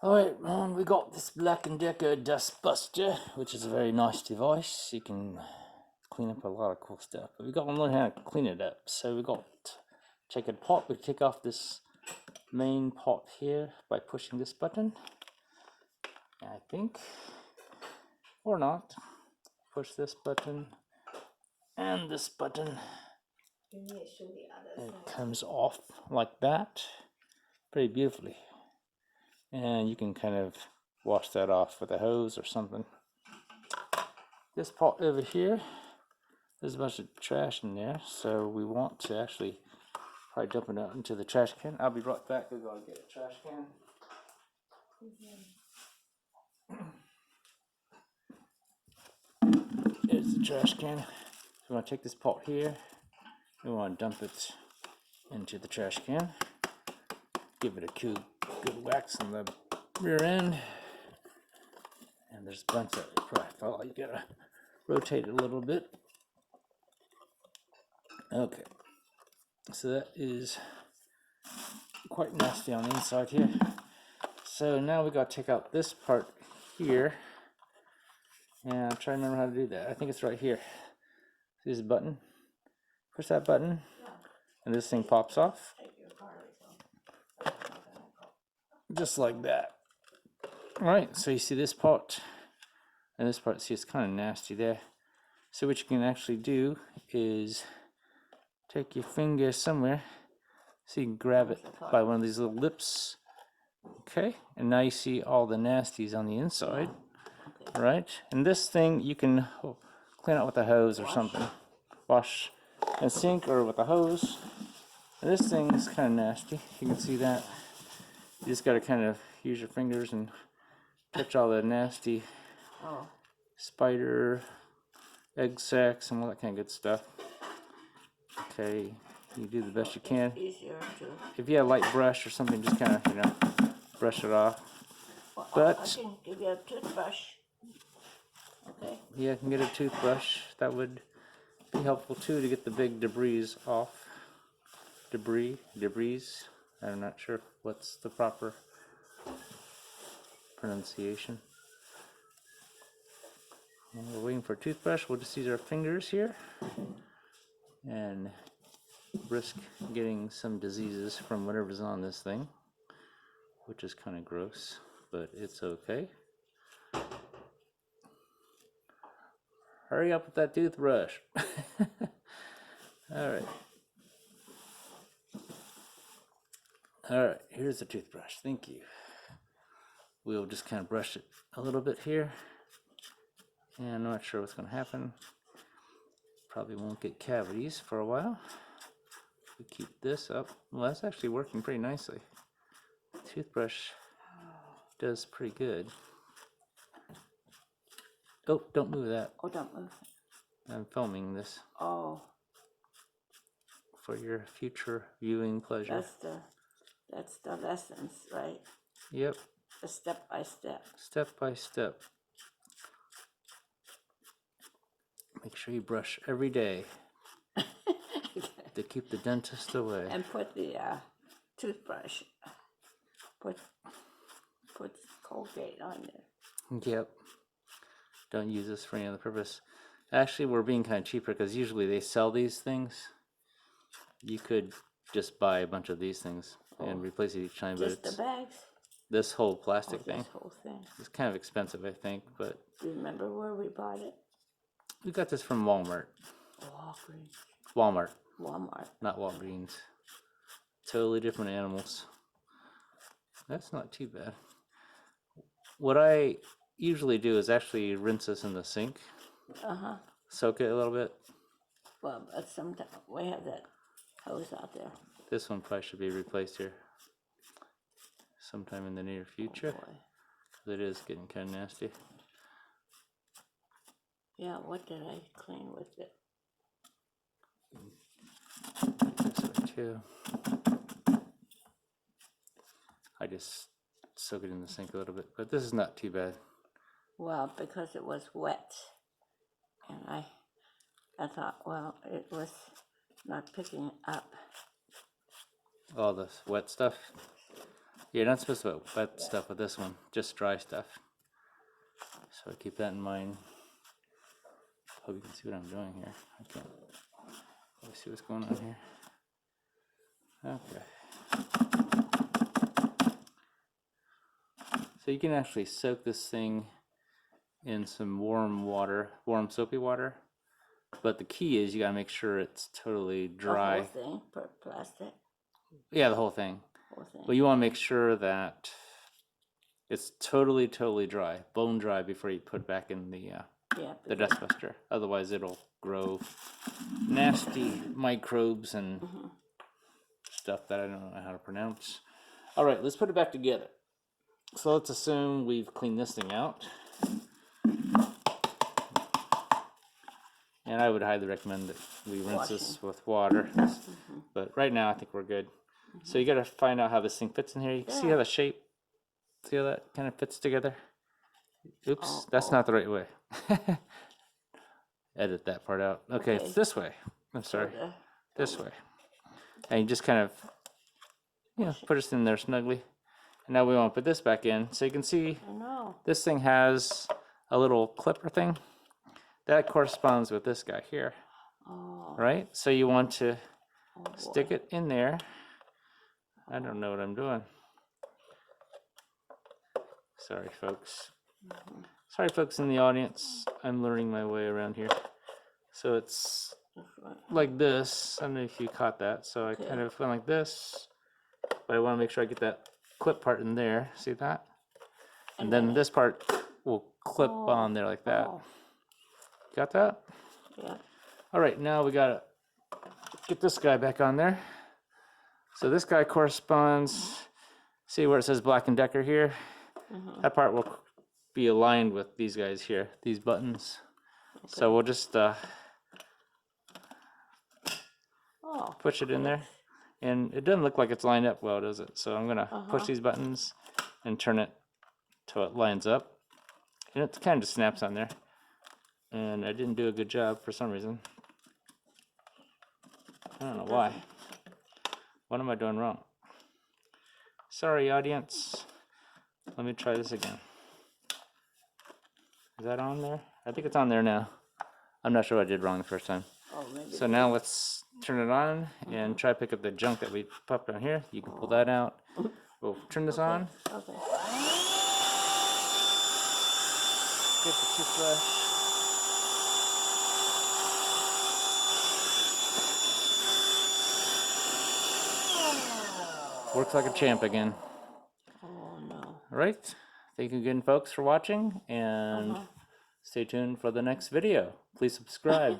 Alright, man, we got this Black & Decker Dust Buster, which is a very nice device. You can clean up a lot of cool stuff, but we got to learn how to clean it up. So we got, take a pot, we take off this main pot here by pushing this button, I think, or not. Push this button and this button. It comes off like that, pretty beautifully. And you can kind of wash that off with a hose or something. This pot over here, there's a bunch of trash in there, so we want to actually probably dump it out into the trash can. I'll be right back. We're going to get a trash can. There's the trash can. So we want to take this pot here. We want to dump it into the trash can. Give it a good wax on the rear end. And there's a bunch that you probably felt like you gotta rotate it a little bit. Okay, so that is quite nasty on the inside here. So now we gotta take out this part here, and I'm trying to remember how to do that. I think it's right here. See this button? Push that button, and this thing pops off, just like that. All right, so you see this part and this part. See, it's kind of nasty there. So what you can actually do is take your finger somewhere so you can grab it by one of these little lips. Okay, and now you see all the nasties on the inside, right? And this thing you can clean out with a hose or something. Wash in a sink or with a hose. And this thing is kind of nasty. You can see that. You just got to kind of use your fingers and touch all the nasty spider, egg sacs, and all that kind of good stuff. Okay, you do the best you can. If you have a light brush or something, just kind of, brush it off. But I can give you a toothbrush. Okay. Yeah, I can get a toothbrush. That would be helpful too to get the big debris off. Debris. I'm not sure what's the proper pronunciation. And we're waiting for a toothbrush. We'll just use our fingers here and risk getting some diseases from whatever's on this thing, which is kind of gross, but it's okay. Hurry up with that toothbrush. Alright, here's the toothbrush. Thank you. We'll just kind of brush it a little bit here. And I'm not sure what's going to happen. Probably won't get cavities for a while. We keep this up. Well, that's actually working pretty nicely. Toothbrush does pretty good. Oh, don't move that. Oh, don't move. I'm filming this. Oh. For your future viewing pleasure. That's the lessons, right? Yep. The step by step. Step by step. Make sure you brush every day to keep the dentist away. And put the toothbrush. Put Colgate on there. Yep. Don't use this for any other purpose. Actually, we're being kind of cheaper because usually they sell these things. You could just buy a bunch of these things and replace it each time. Just but the bags? This whole plastic thing. This whole thing. It's kind of expensive, I think, but... Do you remember where we bought it? We got this from Walmart. Walmart. Not Walgreens. Totally different animals. That's not too bad. What I usually do is actually rinse this in the sink. Soak it a little bit. Well, but sometimes we have that hose out there. This one probably should be replaced here sometime in the near future. Oh, because it is getting kind of nasty. Yeah, what did I clean with it? This way too. I just soak it in the sink a little bit, but this is not too bad. Well, because it was wet, and I thought, well, it was not picking it up. All this wet stuff. You're not supposed to put wet stuff with this one, just dry stuff. So keep that in mind. Hope you can see what I'm doing here. I can't really see what's going on here. Okay. So you can actually soak this thing in some warm water, warm soapy water. But the key is you gotta make sure it's totally dry. The whole thing, plastic, Yeah, the whole thing. whole thing. But you want to make sure that it's totally dry, bone dry, before you put it back in the Yeah, dust buster. Otherwise, it'll grow nasty microbes and stuff that I don't know how to pronounce. All right, let's put it back together. So let's assume we've cleaned this thing out. And I would highly recommend that we rinse this with water. But right now, I think we're good. So you got to find out how this thing fits in here. You can see how the shape, see how that kind of fits together? Oops, that's not the right way. Edit that part out. Okay, it's this way. I'm sorry. This way. And you just kind of, put us in there snugly. And now we want to put this back in. So you can see this thing has a little clipper thing. That corresponds with this guy here. Right? So you want to stick it in there. I don't know what I'm doing. Sorry, folks. Sorry, folks in the audience. I'm learning my way around here. So it's like this. I don't know if you caught that. So I kind of went like this. But I want to make sure I get that clip part in there. See that? And then this part will clip on there like that. Got that? Yeah. All right, now we gotta get this guy back on there. So this guy corresponds, see where it says Black & Decker here? That part will be aligned with these guys here, these buttons. So we'll just push it in there. And it doesn't look like it's lined up well, does it? So I'm gonna push these buttons and turn it till it lines up. And it kind of just snaps on there. And I didn't do a good job for some reason. I don't know why. What am I doing wrong? Sorry, audience. Let me try this again. Is that on there? I think it's on there now. I'm not sure what I did wrong the first time. So now let's turn it on and try to pick up the junk that we popped on here. You can pull that out. We'll turn this on. Okay. Get the toothbrush. Works like a champ again. Oh no. All right. Thank you again, folks, for watching, and stay tuned for the next video. Please subscribe.